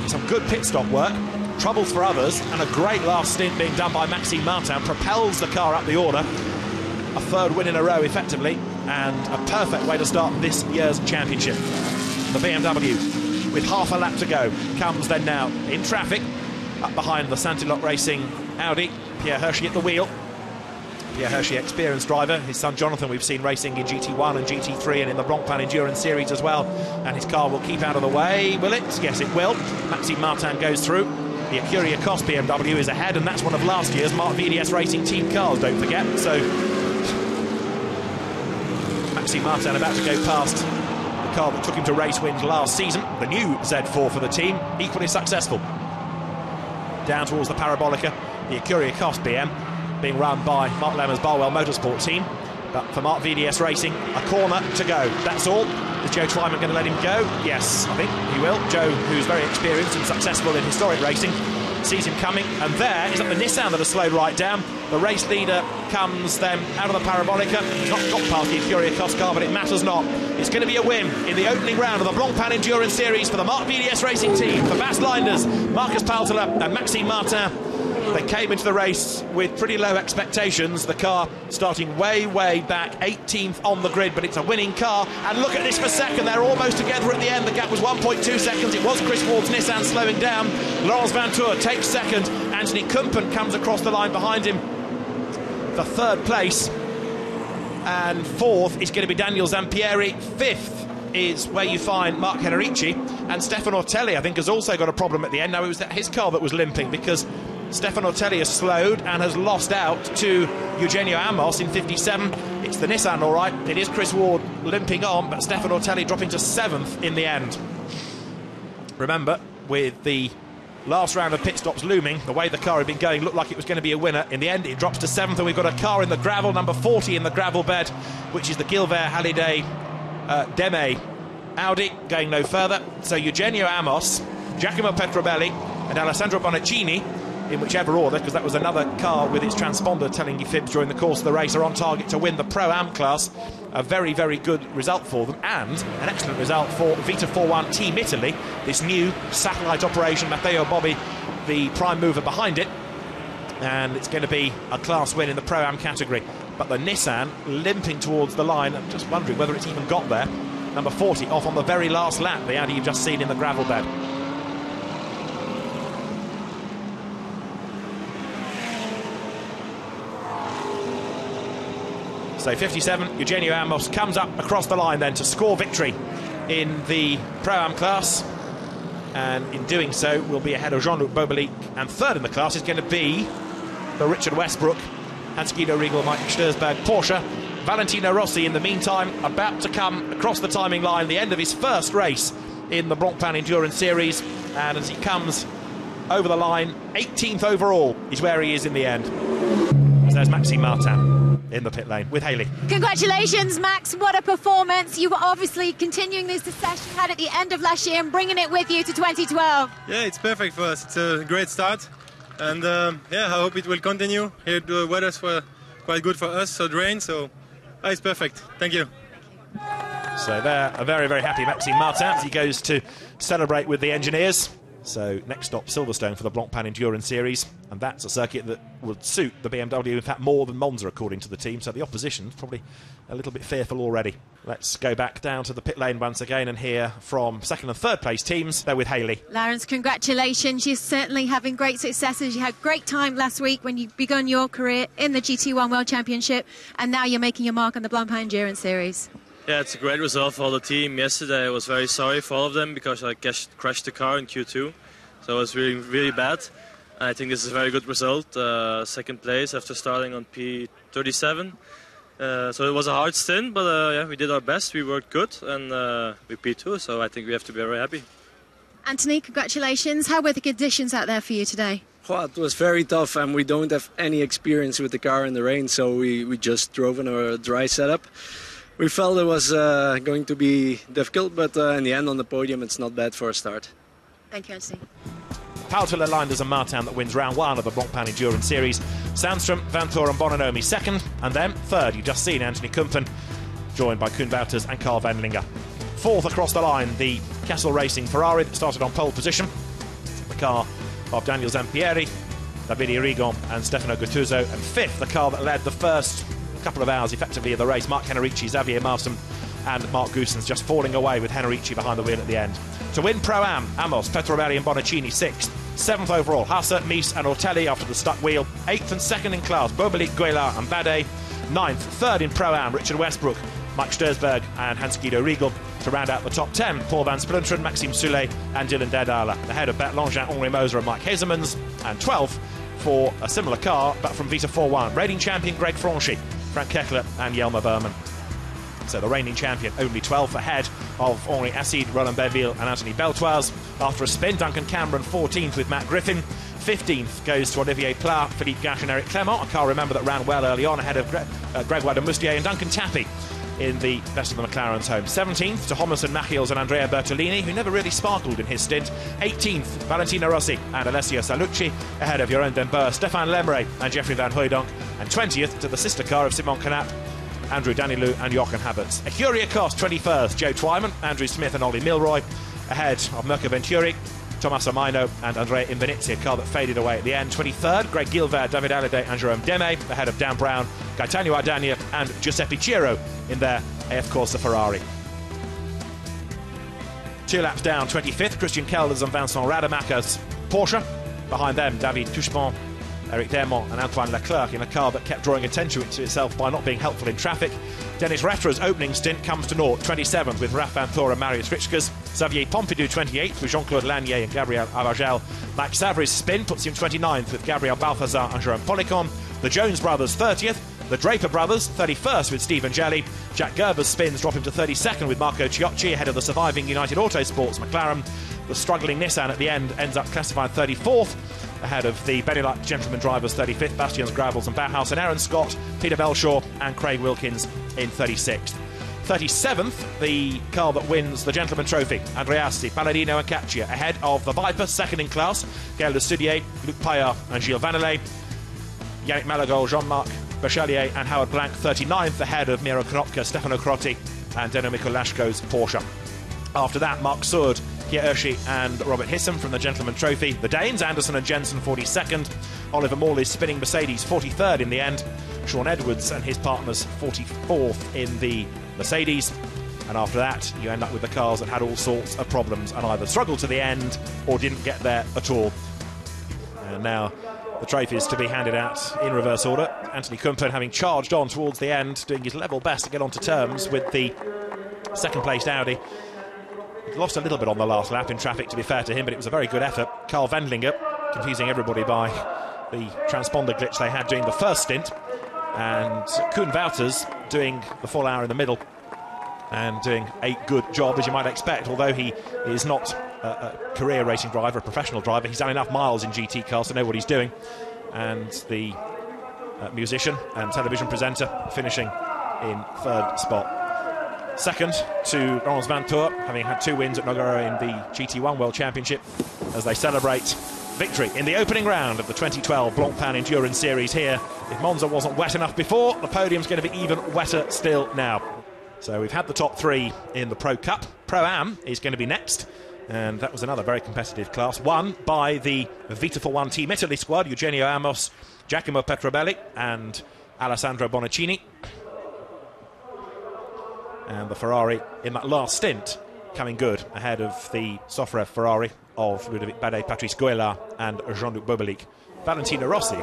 [SPEAKER 1] Some good pit stop work, troubles for others, and a great last stint being done by Maxime Martin propels the car up the order. A 3rd win in a row, effectively, and a perfect way to start this year's championship. The BMW, with half a lap to go, comes then now in traffic, up behind the Santilot Racing Audi. Pierre Hershey at the wheel. Pierre Hershey, experienced driver. His son Jonathan we've seen racing in GT1 and GT3 and in the Blancpain Endurance Series as well. And his car will keep out of the way, will it? Yes, it will. Maxime Martin goes through. The Ecurie Ecos BMW is ahead, and that's one of last year's Marc VDS Racing Team cars, don't forget. So Maxime Martin about to go past the car that took him to race wins last season, the new Z4 for the team, equally successful. Down towards the Parabolica, the Ecurie Ecos BM, being run by Mark Lemmer's Barwell Motorsport team. But for Marc VDS Racing, a corner to go. That's all. Is Joe Twyman going to let him go? Yes, I think he will. Joe, who's very experienced and successful in historic racing, sees him coming. And there is the Nissan that has slowed right down. The race leader comes then out of the Parabolica. He's not got past the Ecurie Ecos car, but it matters not. It's going to be a win in the opening round of the Blancpain Endurance Series for the Marc VDS Racing team. For Bas Leinders, Marcus Paltela and Maxime Martin. They came into the race with pretty low expectations. The car starting way, way back, 18th on the grid, but it's a winning car. And look at this for second. They're almost together at the end. The gap was 1.2 seconds. It was Chris Ward's Nissan slowing down. Laurens Vanthoor takes second. Anthony Kumpen comes across the line behind him for 3rd place. And 4th is going to be Daniel Zampieri. 5th is where you find Mark Henrici. And Stefan Ortelli, I think, has also got a problem at the end. Now, it was his car that was limping because Stefan Ortelli has slowed and has lost out to Eugenio Amos in 57. It's the Nissan, all right. It is Chris Ward limping on, but Stefan Ortelli dropping to 7th in the end. Remember, with the last round of pit stops looming, the way the car had been going looked like it was going to be a winner. In the end, it drops to 7th, and we've got a car in the gravel, number 40 in the gravel bed, which is the Gilbert Halliday Deme Audi, going no further. So Eugenio Amos, Giacomo Petrobelli and Alessandro Bonaccini, in whichever order, because that was another car with its transponder telling you fibs during the course of the race, are on target to win the Pro-Am class. A very, very good result for them, and an excellent result for Vita 4-1 Team Italy, this new satellite operation. Matteo Bobbi, the prime mover behind it, and it's going to be a class win in the Pro-Am category. But the Nissan limping towards the line. I'm just wondering whether it's even got there. Number 40 off on the very last lap, the Audi you've just seen in the gravel bed. So 57, Eugenio Amos comes up across the line then to score victory in the Pro-Am class, and in doing so will be ahead of Jean-Luc Bobelic, and 3rd in the class is going to be the Richard Westbrook, Hans-Guido Riegel, Mike Sturzberg Porsche. Valentino Rossi, in the meantime, about to come across the timing line, the end of his 1st race in the Blancpain Endurance Series. and as he comes over the line, 18th overall is where he is in the end. So there's Maxime Martin in the pit lane with Haley.
[SPEAKER 2] Congratulations, Max. What a performance. You were obviously continuing the success you had at the end of last year and bringing it with you to 2012.
[SPEAKER 8] Yeah, it's perfect for us. It's a great start. And yeah, I hope it will continue. Here the weather's quite good for us, so the rain, so it's perfect. Thank you.
[SPEAKER 1] So there, a very, very happy Maxime Martin as he goes to celebrate with the engineers. So next stop, Silverstone for the Blancpain Endurance Series, and that's a circuit that would suit the BMW, in fact, more than Monza, according to the team. So the opposition's probably a little bit fearful already. Let's go back down to the pit lane once again and hear from second and third place teams. They're with Haley.
[SPEAKER 2] Lawrence, congratulations. You're certainly having great successes. You had great time last week when you begun your career in the GT1 World Championship, and now you're making your mark on the Blancpain Endurance Series.
[SPEAKER 9] Yeah, it's a great result for the team. Yesterday I was very sorry for all of them because I crashed the car in Q2, so it was really, really bad. And I think this is a very good result. Second place after starting on P37. So it was a hard stint, but yeah, we did our best. We worked good, and we P2, so I think we have to be very happy.
[SPEAKER 2] Anthony, congratulations. How were the conditions out there for you today?
[SPEAKER 10] Well, it was very tough, and we don't have any experience with the car in the rain, so we just drove in a dry setup. We felt it was going to be difficult, but in the end on the podium it's not bad for a start.
[SPEAKER 2] Thank you, Anthony.
[SPEAKER 1] Powertiller Linders and Martin that wins round one of the Blancpain Endurance Series. Sandstrom, Vanthor and Bononomi second, and then third, you've just seen Anthony Kumpen, joined by Koen Wouters and Carl Wendlinger. Fourth across the line, the Castle Racing Ferrari that started on pole position. The car of Daniel Zampieri, Davide Rigon and Stefano Gattuso. And fifth, the car that led the first couple of hours effectively of the race, Mark Henrici, Xavier Marston and Mark Goossens just falling away with Henrici behind the wheel at the end. To win Pro-Am, Amos, Petrovelli and Bonaccini 6th. 7th overall, Hasse, Mies and Ortelli after the stuck wheel. 8th and 2nd in class, Bobelik, Guélard and Bade. 9th, 3rd in Pro-Am, Richard Westbrook, Mike Stursberg and Hans-Guido Riegel. To round out the top 10, Paul van Splinteren, Maxime Soulet and Dylan Derdala. Ahead of Bert Langin, Henri Moser and Mike Hazemans. And 12th for a similar car, but from Vita 4-1, reigning champion Greg Franchi, Frank Kekler and Jelmer Berman. So the reigning champion only 12th ahead of Henri Acide, Roland Beville and Anthony Beltoise. After a spin, Duncan Cameron 14th with Matt Griffin. 15th goes to Olivier Pla, Philippe Gache and Eric Clement. I can't remember that ran well early on ahead of Gregoire de Moustier and Duncan Tappy in the best of the McLaren's home. 17th to Homerson, Machiels and Andrea Bertolini, who never really sparkled in his stint. 18th, Valentino Rossi and Alessio Salucci, ahead of Jeroen den Boer, Stefan Lemre and Jeffrey Van Hooydonk. And 20th to the sister car of Simon Canap, Andrew Danilou and Jochen Havertz. Ecuria Cost 21st, Joe Twyman, Andrew Smith and Ollie Milroy, ahead of Mirko Venturi, Tommaso Maino and Andrea Invenizzi, a car that faded away at the end. 23rd, Greg Gilbert, David Alliday and Jerome Deme, ahead of Dan Brown, Gaetano Ardagna and Giuseppe Ciro in their AF Corsa Ferrari. 2 laps down, 25th, Christian Kelders and Vincent Rademacher's Porsche. Behind them, David Touchepont, Eric Dermont and Antoine Leclerc in a car that kept drawing attention to itself by not being helpful in traffic. Dennis Retter's opening stint comes to naught, 27th with Raf Van Thor and Marius Ritschkes. Xavier Pompidou 28th with Jean-Claude Lanier and Gabriel Avagel. Max Savry's spin puts him 29th with Gabriel Balthazar and Jerome Policon. The Jones brothers 30th. The Draper brothers 31st with Stephen Jelly. Jack Gerber's spins drop him to 32nd with Marco Ciocci ahead of the surviving United Autosports McLaren. The struggling Nissan at the end ends up classified 34th ahead of the Benelux gentleman drivers 35th, Bastians Gravels and Bauhaus, and Aaron Scott, Peter Belshaw and Craig Wilkins in 36th. 37th, the car that wins the Gentleman Trophy, Andreassi, Palladino and Caccia, ahead of the Viper, second in class, Gaël Lestudier, Luc Paillard and Gilles Vanelay. Yannick Malagol, Jean-Marc Berchelier and Howard Blank 39th, ahead of Miro Konopka, Stefano Crotti and Deno Mikolashko's Porsche. After that, Mark Soord, Pierre Hirschi and Robert Hissam from the Gentleman Trophy. The Danes, Anderson and Jensen 42nd. Oliver Morley's spinning Mercedes 43rd in the end. Sean Edwards and his partners 44th in the Mercedes. And after that, you end up with the cars that had all sorts of problems and either struggled to the end or didn't get there at all. And now the trophies to be handed out in reverse order. Anthony Kumpen having charged on towards the end, doing his level best to get onto terms with the second-placed Audi. He lost a little bit on the last lap in traffic, to be fair to him, but it was a very good effort. Carl Wendlinger confusing everybody by the transponder glitch they had during the first stint. And Koen Wouters doing the full hour in the middle and doing a good job, as you might expect, although he is not a career racing driver, a professional driver. He's done enough miles in GT cars to know what he's doing. And the musician and television presenter finishing in third spot. Second to Laurens Vanthoor, having had 2 wins at Nogaro in the GT1 World Championship, as they celebrate victory in the opening round of the 2012 Blancpain Endurance Series here. If Monza wasn't wet enough before, the podium's going to be even wetter still now. So we've had the top 3 in the Pro Cup. Pro-Am is going to be next, and that was another very competitive class, won by the Vita for One Team Italy squad, Eugenio Amos, Giacomo Petrobelli and Alessandro Bonaccini. And the Ferrari in that last stint coming good ahead of the Sofra Ferrari of Ludovic Badet, Patrice Goëlard and Jean-Luc Bobelic. Valentino Rossi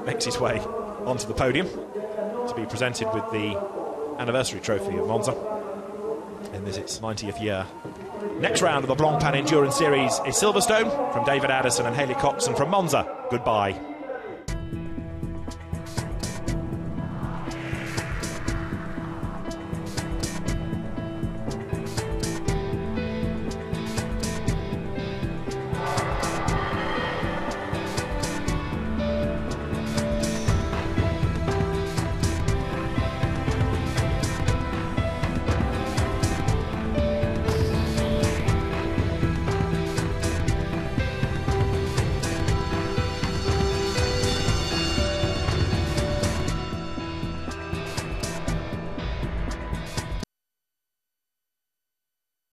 [SPEAKER 1] makes his way onto the podium to be presented with the anniversary trophy of Monza in this its 90th year. Next round of the Blancpain Endurance Series is Silverstone. From David Addison and Haley Cox, and from Monza, goodbye.